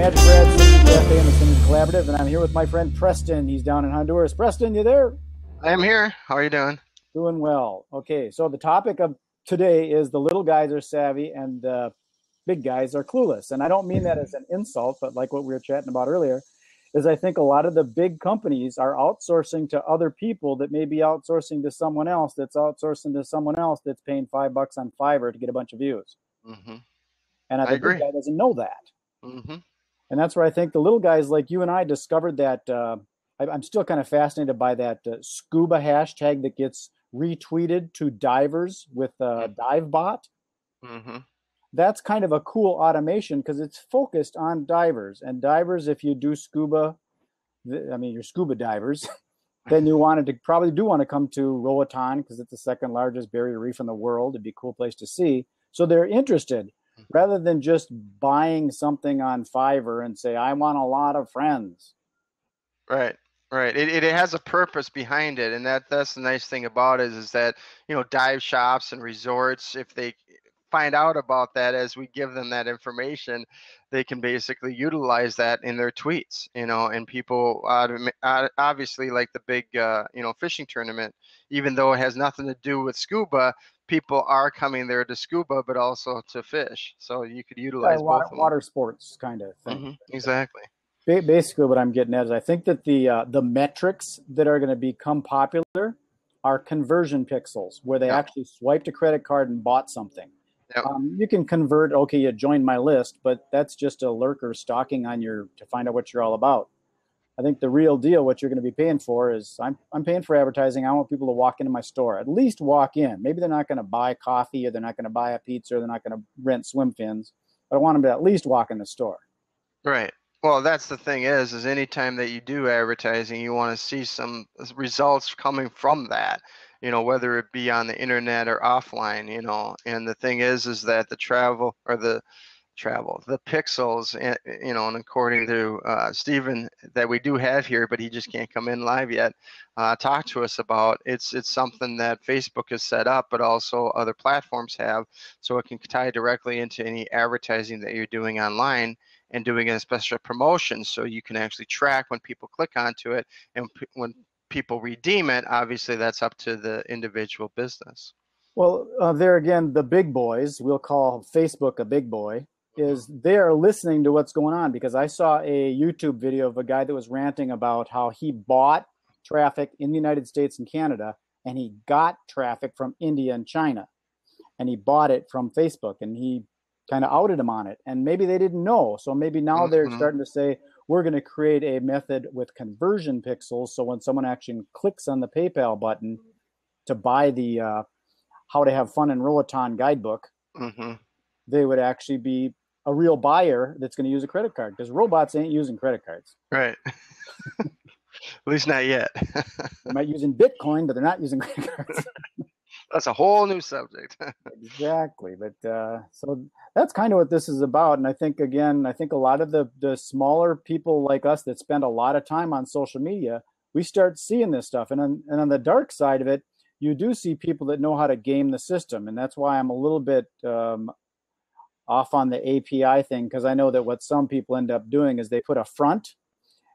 MagicBrad, SynergyCafe, and the Synergy Collaborative, and I'm here with my friend Preston. He's down in Honduras. Preston, you there? I am here. How are you doing? Doing well. Okay, so the topic of today is the little guys are savvy and the big guys are clueless. And I don't mean that as an insult, but like what we were chatting about earlier, is I think a lot of the big companies are outsourcing to other people that may be outsourcing to someone else that's outsourcing to someone else that's paying $5 on Fiverr to get a bunch of views. Mm-hmm. And I the agree. big guy doesn't know that. Mm-hmm. And that's where I think the little guys like you and I discovered that. I'm still kind of fascinated by that scuba hashtag that gets retweeted to divers with DiveBot. Mm-hmm. That's kind of a cool automation because it's focused on divers. And divers, if you do scuba, you're scuba divers, then you probably do want to come to Roatan because it's the second largest barrier reef in the world. It'd be a cool place to see. So they're interested. Rather than just buying something on Fiverr and say, I want a lot of friends. Right. It has a purpose behind it, and that's the nice thing about it is that, dive shops and resorts, if they find out about that as we give them that information, they can basically utilize that in their tweets, and people obviously like the big, fishing tournament, even though it has nothing to do with scuba, people are coming there to scuba, but also to fish. So you could utilize both of them. Water sports kind of thing. Mm-hmm. Exactly. Basically what I'm getting at is I think that the metrics that are going to become popular are conversion pixels, where they actually swiped a credit card and bought something. Yep. You can convert, okay, you joined my list, but that's just a lurker stalking on to find out what you're all about. I think the real deal, what you're going to be paying for is I'm paying for advertising. I want people to walk into my store, at least walk in. Maybe they're not going to buy coffee, or they're not going to buy a pizza, or they're not going to rent swim fins, but I want them to at least walk in the store. Right. Well, that's the thing is anytime that you do advertising, you want to see some results coming from that, whether it be on the internet or offline, and the thing is that the pixels, and according to Stephen that we do have here, but he just can't come in live yet, talk to us about, it's something that Facebook has set up, but also other platforms have, so it can tie directly into any advertising that you're doing online and doing a special promotion, so you can actually track when people click onto it, and when people redeem it, obviously that's up to the individual business. Well, there again, the big boys, we'll call Facebook a big boy, is they are listening to what's going on, because I saw a YouTube video of a guy that was ranting about how he bought traffic in the United States and Canada, and he got traffic from India and China, and he bought it from Facebook, and he kind of outed him on it. And maybe they didn't know. So maybe now they're starting to say, we're going to create a method with conversion pixels. So when someone actually clicks on the PayPal button to buy the How to Have Fun in Roatan guidebook, they would actually be a real buyer that's going to use a credit card, because robots ain't using credit cards. Right. At least not yet. They might be using Bitcoin, but they're not using credit cards. That's a whole new subject. Exactly. But so that's kind of what this is about. And I think a lot of the smaller people like us that spend a lot of time on social media, we start seeing this stuff. And on the dark side of it, you do see people that know how to game the system. And that's why I'm a little bit off on the API thing, because I know that what some people end up doing is they put a front,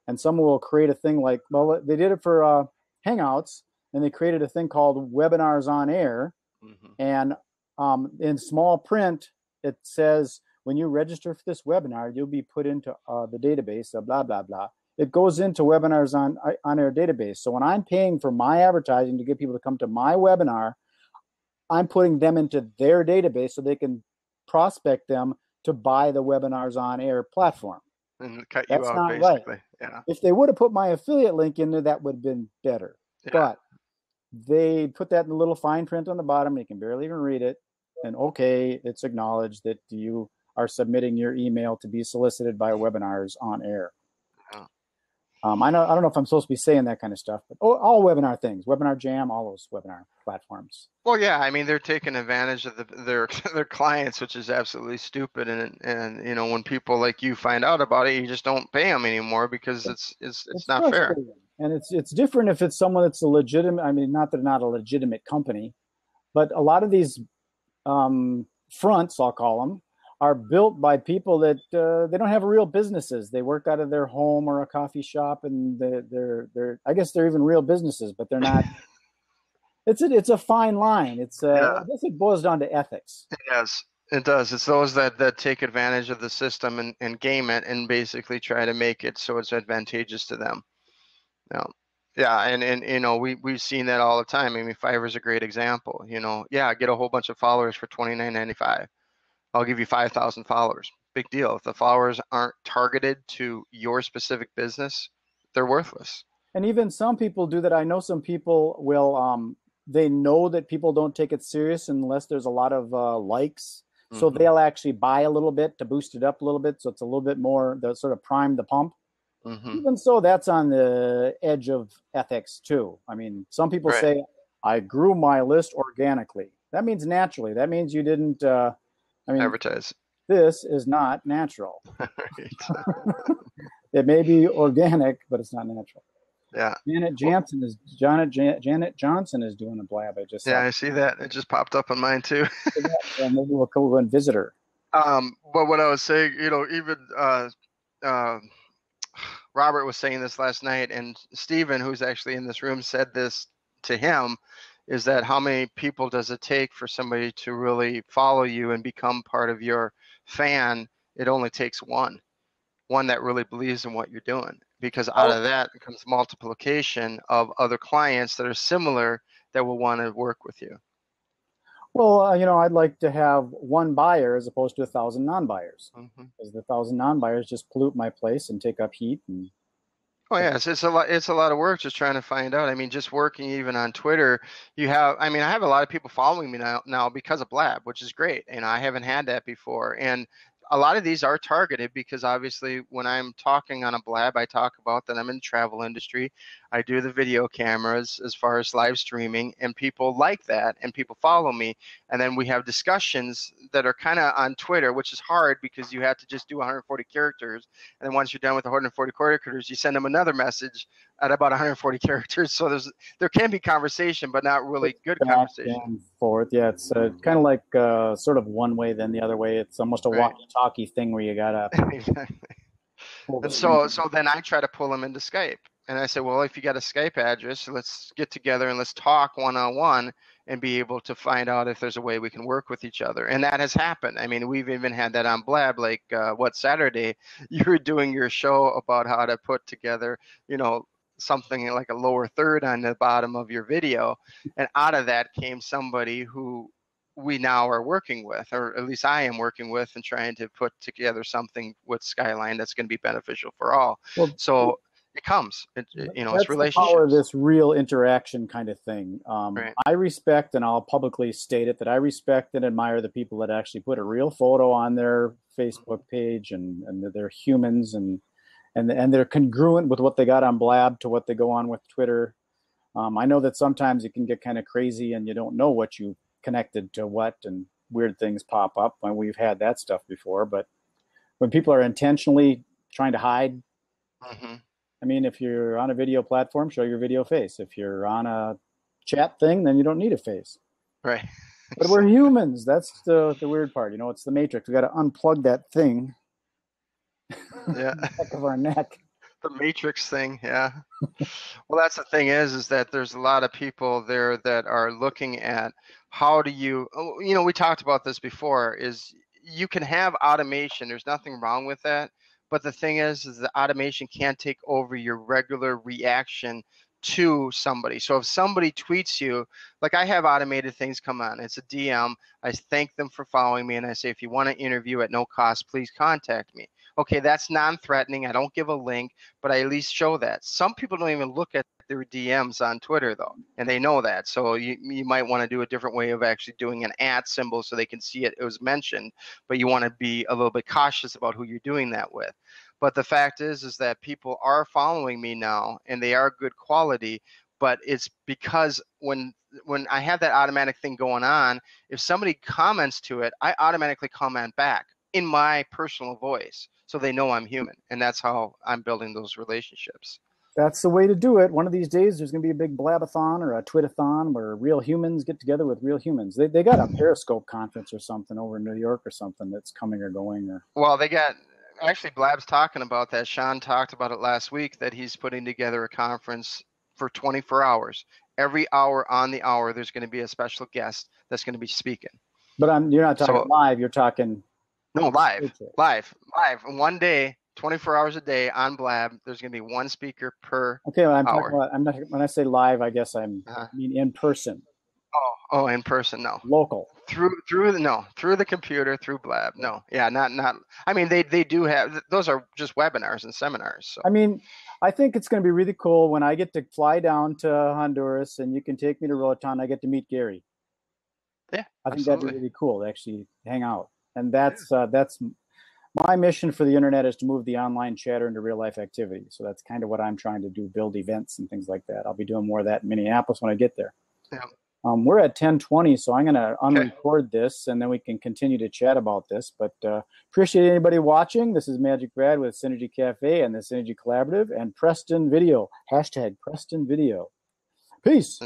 and someone will create a thing like, well, they did it for Hangouts, and they created a thing called Webinars on Air. And in small print, it says, when you register for this webinar, you'll be put into the database of blah, blah, blah. It goes into Webinars on Air database. So when I'm paying for my advertising to get people to come to my webinar, I'm putting them into their database so they can prospect them to buy the Webinars on Air platform. And cut you That's out, not basically. right. Yeah. If they would have put my affiliate link in there, that would have been better. Yeah. But they put that in the little fine print on the bottom. You can barely even read it. And okay, it's acknowledged that you are submitting your email to be solicited by Webinars on Air. I don't know if I'm supposed to be saying that kind of stuff, but all webinar things, Webinar Jam, all those webinar platforms. Well, yeah, I mean, they're taking advantage of their clients, which is absolutely stupid. And when people like you find out about it, you just don't pay them anymore because it's not fair. And it's different if it's someone that's a legitimate. I mean, not that they're not a legitimate company, but a lot of these fronts, I'll call them, are built by people that they don't have real businesses. They work out of their home or a coffee shop, and they're I guess they're even real businesses, but they're not. It's a fine line. Yeah, I guess it boils down to ethics. it does. It does. It's those that take advantage of the system and game it and basically try to make it so it's advantageous to them. Yeah. Yeah, and you know, we've seen that all the time. I mean, Fiverr's a great example. You know, yeah, get a whole bunch of followers for $29.95. I'll give you 5,000 followers. Big deal. If the followers aren't targeted to your specific business, they're worthless. And even some people do that. I know some people will. They know that people don't take it serious unless there's a lot of likes. So Hmm. they'll actually buy a little bit to boost it up a little bit, so it's a little bit more. They'll sort of prime the pump. Hmm. Even so, that's on the edge of ethics too. I mean, some people Right. say, I grew my list organically. That means naturally. That means you didn't, I mean, Advertise. this is not natural. Right. It may be organic, but it's not natural. Yeah. Janet Johnson is doing a blab. I just Yeah, saw. I see that. It just popped up on mine too. Maybe we'll go and visit her. But what I was saying, you know, even uh, Robert was saying this last night, and Stephen, who's actually in this room, said this to him, is that how many people does it take for somebody to really follow you and become part of your fan? It only takes one that really believes in what you're doing, because out of that comes multiplication of other clients that are similar that will want to work with you. Well, I'd like to have one buyer as opposed to 1,000 non-buyers, Hmm. because the 1,000 non-buyers just pollute my place and take up heat. And Oh yeah, it's a lot. It's a lot of work just trying to find out. I mean, just working even on Twitter, you have. I mean, I have a lot of people following me now because of Blab, which is great. And I haven't had that before. And a lot of these are targeted because obviously when I'm talking on a Blab, I talk about that I'm in the travel industry. I do the video cameras as far as live streaming, and people like that, and people follow me. And then we have discussions that are kind of on Twitter, which is hard because you have to just do 140 characters. And then once you're done with the 140 characters, you send them another message at about 140 characters. So there can be conversation, but not really good back conversation. and forth. Yeah, it's kind of like sort of one way, then the other way. It's almost a Right. walkie-talkie thing where you gotta Exactly. pull the And string. so then I try to pull them into Skype. And I say, well, if you got a Skype address, let's get together and let's talk one-on-one and be able to find out if there's a way we can work with each other. And that has happened. I mean, we've even had that on Blab, like Saturday, you were doing your show about how to put together, you know, something like a lower third on the bottom of your video. And out of that came somebody who we now are working with, or at least I am working with, and trying to put together something with Skyline that's going to be beneficial for all. Well, So it comes, you know, it's that's the power of relationships. this real interaction kind of thing. Right. I respect, and I'll publicly state it, that I respect and admire the people that actually put a real photo on their Facebook page, and they're humans, and they're congruent with what they got on Blab to what they go on with Twitter. I know that sometimes it can get kind of crazy, and you don't know what you connected to what, and weird things pop up. And we've had that stuff before. But when people are intentionally trying to hide, Hmm. I mean, if you're on a video platform, show your video face. If you're on a chat thing, then you don't need a face. Right. But we're humans. That's the weird part. It's the Matrix. We got to unplug that thing Yeah. in the back of our neck. The Matrix thing. Yeah. Well, that's the thing is that there's a lot of people there that are looking at how do you, you know, we talked about this before, is you can have automation. There's nothing wrong with that. But the thing is the automation can't take over your regular reaction to somebody. So if somebody tweets you, like I have automated things come on, it's a DM. I thank them for following me, and I say, if you want to interview at no cost, please contact me. Okay, that's non-threatening. I don't give a link, but I at least show that. Some people don't even look at their DMs on Twitter though, and they know that. So you might want to do a different way of actually doing an @ symbol so they can see it was mentioned, but you want to be a little bit cautious about who you're doing that with. But the fact is that people are following me now, and they are good quality, but it's because when I have that automatic thing going on, if somebody comments to it, I automatically comment back in my personal voice, so they know I'm human, and that's how I'm building those relationships. That's the way to do it. One of these days, there's going to be a big blabathon or a twitathon where real humans get together with real humans. They got a Periscope conference or something over in New York or something that's coming or going. Or Well, they got actually Blab's talking about that. Sean talked about it last week that he's putting together a conference for 24 hours. Every hour on the hour, there's going to be a special guest that's going to be speaking. but you're not talking So live. You're talking no, live. One day, 24 hours a day on Blab. There's going to be one speaker per Okay, well, I'm hour. talking about. I'm not when I say live. I guess I mean in person, Oh, in person, no. local. Through the computer, through Blab. No, yeah, not. I mean, they do have those are just webinars and seminars. So. I mean, I think it's going to be really cool when I get to fly down to Honduras and you can take me to Roatan. I get to meet Gary. Yeah, I think absolutely. that'd be really cool to actually hang out. And that's my mission for the internet is to move the online chatter into real life activity. So that's kind of what I'm trying to do, build events and things like that. I'll be doing more of that in Minneapolis when I get there. Yeah. We're at 10:20, so I'm going to unrecord this, and then we can continue to chat about this. But appreciate anybody watching. This is MagicBrad with Synergy Cafe and the Synergy Collaborative and Preston Video. #Preston Video. Peace.